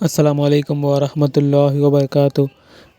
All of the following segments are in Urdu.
السلام علیکم ورحمۃ اللہ وبرکاتہ۔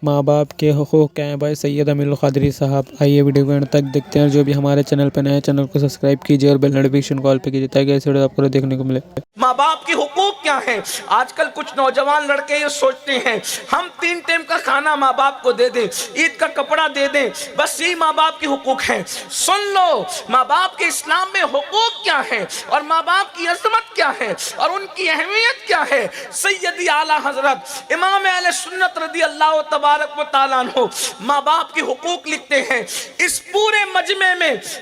ماں باپ کے حقوق کیا ہیں بھائی سید امیر القادری صاحب؟ آئیے ویڈیو کو اینڈ تک دیکھتے ہیں۔ جو بھی ہمارے چینل پہ نئے چینل کو سبسکرائب کیجیے اور بیل نوٹیفیکیشن کال پہ کیجیے تاکہ ایسے ویڈیو آپ کو دیکھنے کو ملے۔ ماں باپ کی حقوق کیا ہیں؟ آج کل کچھ نوجوان لڑکے یہ سوچتے ہیں ہم 3 ٹائم کا کھانا ماں باپ کو دے دیں، عید کا کپڑا دے دیں، بس یہی ماں باپ کی حقوق ہیں۔ سن لو، ماں باپ کے اسلام میں حقوق کیا ہیں اور ماں باپ کی عظمت کیا ہے اور ان کی اہمیت کیا ہے۔ سیدی اعلیٰ حضرت امام اہل سنت رضی اللہ تبارک و تعالیٰ عنہ ماں باپ کی حقوق لکھتے ہیں۔ اس پورے مجمع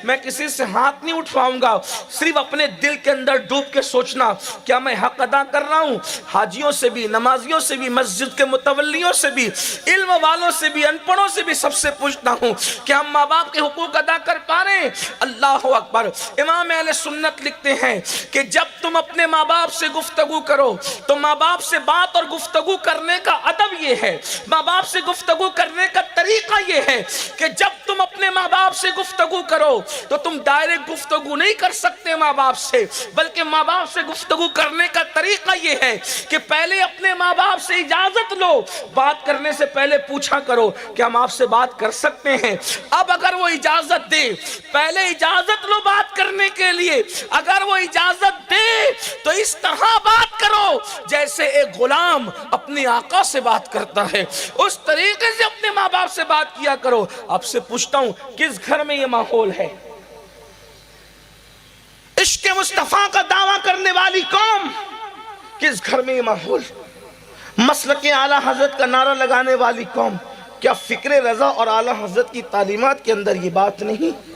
میں کسی سے ہاتھ نہیں اٹھواؤں گا، صرف اپنے دل کے اندر ڈوب کے سوچنا کیا میں حق ادا کر رہا ہوں؟ حاجیوں سے بھی، نمازیوں سے بھی، مسجد کے متولیوں سے بھی، علم والوں سے بھی، ان پڑھوں سے بھی، سب سے پوچھتا ہوں کہ ہم ماں باپ کے حقوق ادا کر پا رہے ہیں؟ اللہ اکبر۔ امام اہل سنت لکھتے ہیں کہ جب تم اپنے ماں باپ سے گفتگو کرو تو ماں باپ سے بات اور گفتگو کرنے کا ادب یہ ہے، ماں باپ سے گفتگو کرنے کا طریقہ یہ ہے کہ جب تم اپنے ماں باپ سے گفتگو کرو تو تم ڈائریکٹ گفتگو نہیں کر سکتے ماں باپ سے، بلکہ ماں باپ سے گفتگو کرنے کا طریقہ یہ ہے کہ پہلے اپنے ماں باپ سے اجازت لو، بات کرنے سے پہلے پوچھا کرو کہ ہم آپ سے بات کر سکتے ہیں۔ اب اگر وہ اجازت دے، پہلے اجازت لو بات کرنے کے لیے، اگر وہ اجازت دے تو اس طرح بات کرو جیسے ایک غلام اپنے آقا سے بات کرتا ہے، اس طریقے سے اپنے ماں باپ سے بات کیا کرو۔ آپ سے پوچھتا ہوں کس گھر میں یہ ماحول ہے؟ عشق مصطفیٰ کا دعویٰ کرنے والی قوم، کس گھر میں یہ ماحول؟ مسلک اعلیٰ حضرت کا نعرہ لگانے والی قوم، کیا فکر رضا اور اعلیٰ حضرت کی تعلیمات کے اندر یہ بات نہیں؟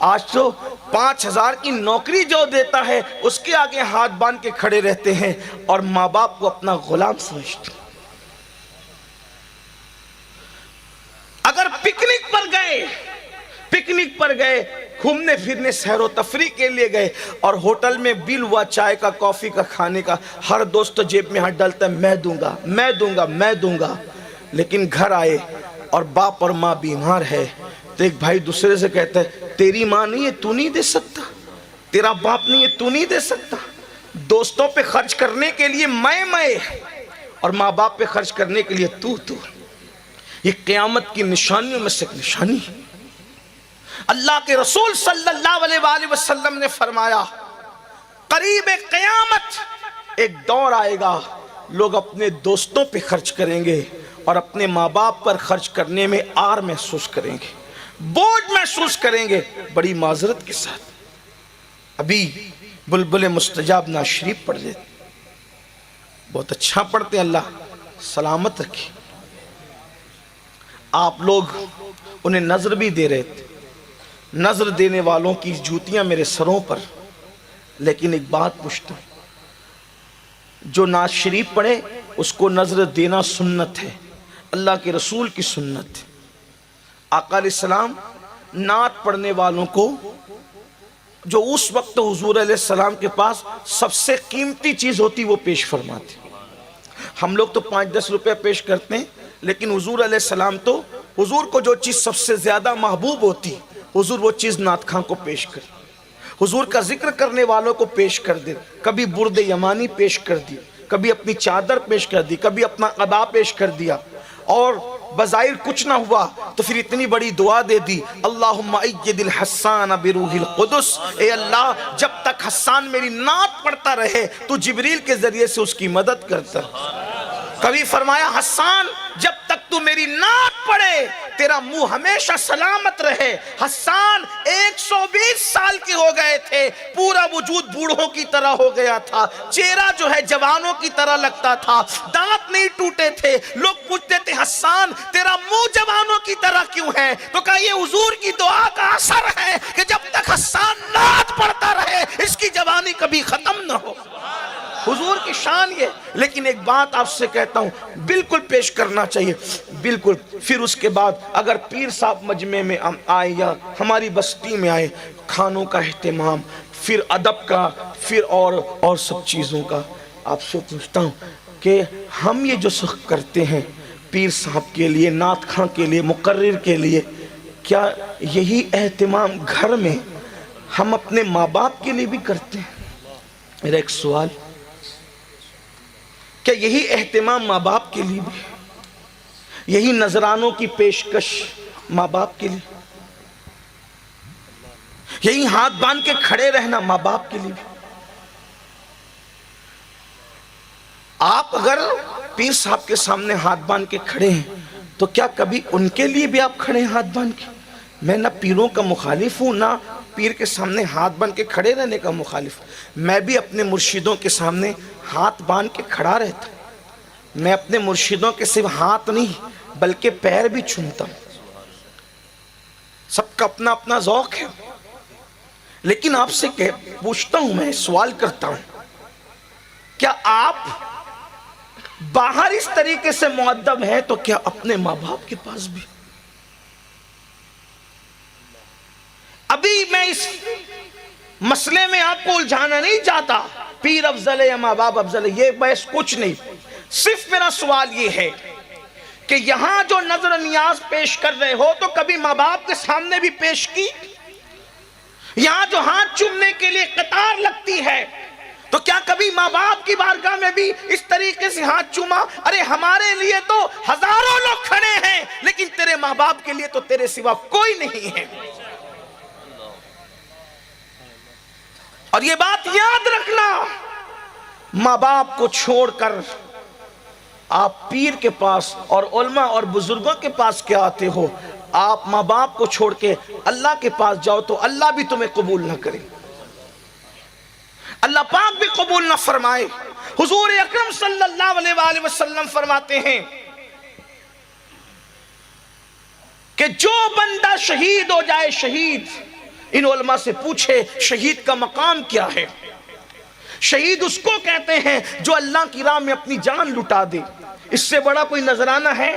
آج تو 5,000 کی نوکری جو دیتا ہے اس کے آگے ہاتھ باندھ کے کھڑے رہتے ہیں اور ماں باپ کو اپنا غلام سمجھتے ہیں۔ اگر پکنک پر گئے گھومنے پھرنے سیر و تفریح کے لیے گئے اور ہوٹل میں بل ہوا چائے کا، کافی کا، کھانے کا، ہر دوست جیب میں ہاتھ ڈالتا ہے میں دوں گا، لیکن گھر آئے اور باپ اور ماں بیمار ہے تو ایک بھائی دوسرے سے کہتا ہے تیری ماں نہیں ہے تو نہیں دے سکتا، تیرا باپ نہیں ہے تو نہیں دے سکتا۔ دوستوں پہ خرچ کرنے کے لیے میں اور ماں باپ پہ خرچ کرنے کے لیے تو۔ یہ قیامت کی نشانیوں میں سے ایک نشانی ہے۔ اللہ کے رسول صلی اللہ علیہ وآلہ وسلم نے فرمایا قریب قیامت ایک دور آئے گا لوگ اپنے دوستوں پہ خرچ کریں گے اور اپنے ماں باپ پر خرچ کرنے میں آر محسوس کریں گے، بوجھ محسوس کریں گے۔ بڑی معذرت کے ساتھ ابھی بلبل مستجاب ناشریف پڑھ لیتے، بہت اچھا پڑھتے ہیں، اللہ سلامت رکھے۔ آپ لوگ انہیں نظر بھی دے رہے تھے، نظر دینے والوں کی جوتیاں میرے سروں پر، لیکن ایک بات پوچھتا ہوں، جو نعت شریف پڑھے اس کو نظر دینا سنت ہے، اللہ کے رسول کی سنت ہے۔ آقا علیہ السلام نعت پڑھنے والوں کو جو اس وقت حضور علیہ السلام کے پاس سب سے قیمتی چیز ہوتی وہ پیش فرماتے۔ ہم لوگ تو 5-10 روپے پیش کرتے ہیں، لیکن حضور علیہ السلام تو حضور کو جو چیز سب سے زیادہ محبوب ہوتی حضور وہ چیز نعت خواں کو پیش کر، حضور کا ذکر کرنے والوں کو پیش کر دے۔ کبھی برد یمانی پیش کر دی، کبھی اپنی چادر پیش کر دی، کبھی اپنا قبا پیش کر دیا، اور بظاہر کچھ نہ ہوا تو پھر اتنی بڑی دعا دے دی اللہم اید الحسان بروح القدس، اے اللہ جب تک حسان میری نعت پڑھتا رہے تو جبریل کے ذریعے سے اس کی مدد کرتا۔ کبھی فرمایا حسان جب تک تو میری نعت پڑھے تیرا منہ ہمیشہ سلامت رہے۔ حسان 120 سال کے ہو گئے تھے، پورا وجود بوڑھوں کی طرح ہو گیا تھا، چہرہ جو ہے جوانوں کی طرح لگتا تھا، دانت نہیں ٹوٹے تھے۔ لوگ پوچھتے تھے حسان تیرا منہ جوانوں کی طرح کیوں ہے؟ تو کہا یہ حضور کی دعا کا اثر ہے کہ جب تک حسان نعت پڑھتا رہے اس کی جوانی کبھی ختم نہ ہو۔ حضور کی شان یہ۔ لیکن ایک بات آپ سے کہتا ہوں، بالکل پیش کرنا چاہیے، بالکل۔ پھر اس کے بعد اگر پیر صاحب مجمع میں آئے یا ہماری بستی میں آئے، کھانوں کا اہتمام، پھر ادب کا، پھر اور سب چیزوں کا۔ آپ سے پوچھتا ہوں کہ ہم یہ جو سخت کرتے ہیں پیر صاحب کے لیے، نعت خواں کے لیے، مقرر کے لیے، کیا یہی اہتمام گھر میں ہم اپنے ماں باپ کے لیے بھی کرتے ہیں؟ میرا ایک سوال، کہ یہی اہتمام ماں باپ کے لیے بھی، یہی نذرانوں کی پیشکش ماں باپ کے لیے، یہی ہاتھ باندھ کے کھڑے رہنا ماں باپ کے لیے بھی۔ آپ اگر پیر صاحب کے سامنے ہاتھ باندھ کے کھڑے ہیں تو کیا کبھی ان کے لیے بھی آپ کھڑے ہیں ہاتھ باندھ کے؟ میں نہ پیروں کا مخالف ہوں، نہ پیر کے سامنے ہاتھ باندھ کے کھڑے رہنے کا مخالف ہوں۔ میں بھی اپنے مرشدوں کے سامنے ہاتھ باندھ کے کھڑا رہتا ہوں۔ میں اپنے مرشدوں کے صرف ہاتھ نہیں بلکہ پیر بھی چومتا ہوں۔ سب کا اپنا اپنا ذوق ہے، لیکن آپ سے پوچھتا ہوں، میں سوال کرتا ہوں، کیا آپ باہر اس طریقے سے مؤدب ہیں تو کیا اپنے ماں باپ کے پاس بھی؟ ابھی میں اس مسئلے میں آپ کو الجھانا نہیں چاہتا، پیر افضل ہے یا ماں باپ افضل ہے، یہ بحث کچھ نہیں۔ صرف میرا سوال یہ ہے کہ یہاں جو نظر نیاز پیش کر رہے ہو تو کبھی ماں باپ کے سامنے بھی پیش کی؟ یہاں جو ہاتھ چومنے کے لیے قطار لگتی ہے تو کیا کبھی ماں باپ کی بارگاہ میں بھی اس طریقے سے ہاتھ چوما؟ ارے ہمارے لیے تو ہزاروں لوگ کھڑے ہیں، لیکن تیرے ماں باپ کے لیے تو تیرے سوا کوئی نہیں ہے۔ اور یہ بات یاد رکھنا، ماں باپ کو چھوڑ کر آپ پیر کے پاس اور علماء اور بزرگوں کے پاس کیا آتے ہو؟ آپ ماں باپ کو چھوڑ کے اللہ کے پاس جاؤ تو اللہ بھی تمہیں قبول نہ کرے، اللہ پاک بھی قبول نہ فرمائے۔ حضور اکرم صلی اللہ علیہ وآلہ وسلم فرماتے ہیں کہ جو بندہ شہید ہو جائے، شہید، ان علماء سے پوچھے شہید کا مقام کیا ہے؟ شہید اس کو کہتے ہیں جو اللہ کی راہ میں اپنی جان لٹا دے۔ اس سے بڑا کوئی نذرانہ ہے؟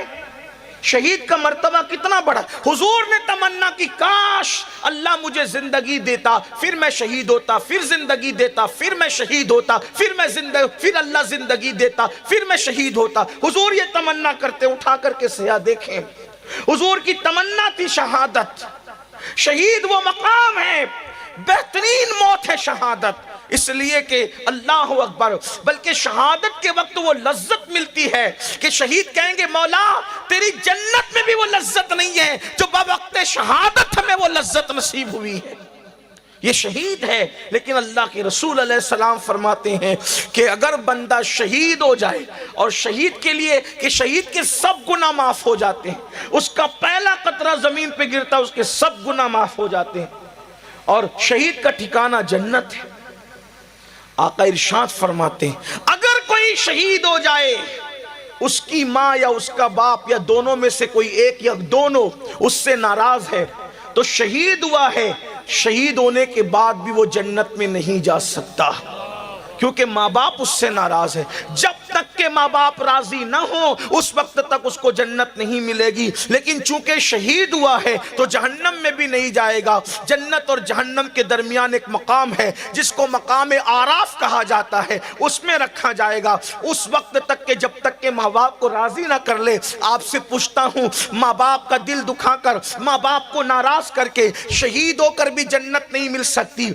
شہید کا مرتبہ کتنا بڑا۔ حضور نے تمنا کی، کاش اللہ مجھے زندگی دیتا، پھر میں شہید ہوتا، پھر زندگی دیتا، پھر میں شہید ہوتا، پھر اللہ زندگی دیتا، پھر میں شہید ہوتا۔ حضور یہ تمنا کرتے، اٹھا کر کے سیاہ دیکھیں، حضور کی تمنا تھی شہادت۔ شہید وہ مقام ہے، بہترین موت ہے شہادت، اس لیے کہ اللہ اکبر، بلکہ شہادت کے وقت وہ لذت ملتی ہے کہ شہید کہیں گے مولا تیری جنت میں بھی وہ لذت نہیں ہے جو بوقت شہادت ہمیں وہ لذت نصیب ہوئی ہے۔ یہ شہید ہے، لیکن اللہ کے رسول علیہ السلام فرماتے ہیں کہ اگر بندہ شہید ہو جائے، اور شہید کے لیے کہ شہید کے سب گناہ معاف ہو جاتے ہیں، اس کا پہلا قطرہ زمین پہ گرتا اس کے سب گناہ معاف ہو جاتے ہیں، اور شہید کا ٹھکانہ جنت ہے۔ آقا ارشاد فرماتے ہیں اگر کوئی شہید ہو جائے، اس کی ماں یا اس کا باپ یا دونوں میں سے کوئی ایک یا دونوں اس سے ناراض ہے تو شہید ہوا ہے، شہید ہونے کے بعد بھی وہ جنت میں نہیں جا سکتا، کیونکہ ماں باپ اس سے ناراض ہے۔ جب تک کہ ماں باپ راضی نہ ہو اس وقت تک اس کو جنت نہیں ملے گی، لیکن چونکہ شہید ہوا ہے تو جہنم میں بھی نہیں جائے گا۔ جنت اور جہنم کے درمیان ایک مقام ہے جس کو مقام آراف کہا جاتا ہے، اس میں رکھا جائے گا اس وقت تک کہ جب تک کہ ماں باپ کو راضی نہ کر لے۔ آپ سے پوچھتا ہوں، ماں باپ کا دل دکھا کر، ماں باپ کو ناراض کر کے شہید ہو کر بھی جنت نہیں مل سکتی۔